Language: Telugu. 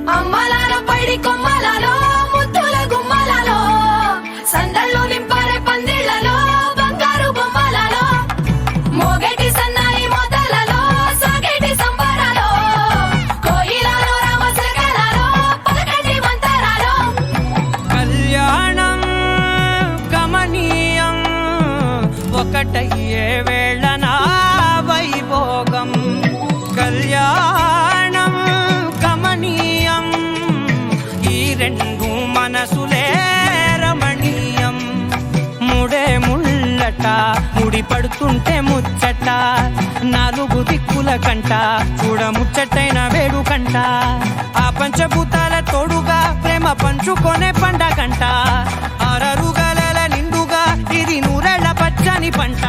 అమ్మలాలో పైడి కొమ్మలలో ముద్దుల గుమ్మలలో సందళ్ళు నింపారే పందిళ్లలో బంగారు బొమ్మలలో మోగేటి సన్నాయి మోతలలో సాగేటి సంబరాలో కోయిలలో రామశకలలో పలకటి మంతరాలో కళ్యాణం గమనీయం ఒకటయ్యే వేళన వైభోగం కళ్యాణం గమనీయం ఈ రెండు మనసులే రమణీయం ముడే ముళ్ళట ముడి పడుతుంటే ముచ్చట నాలుగు దిక్కుల కంట చూడ ముచ్చటైన వేడుకంట ఆ పంచభూతాల తోడుగా ప్రేమ పంచుకొనే పండగంట ఆరరుగల నిండుగా ఇది నూరెళ్ళ పచ్చని పంట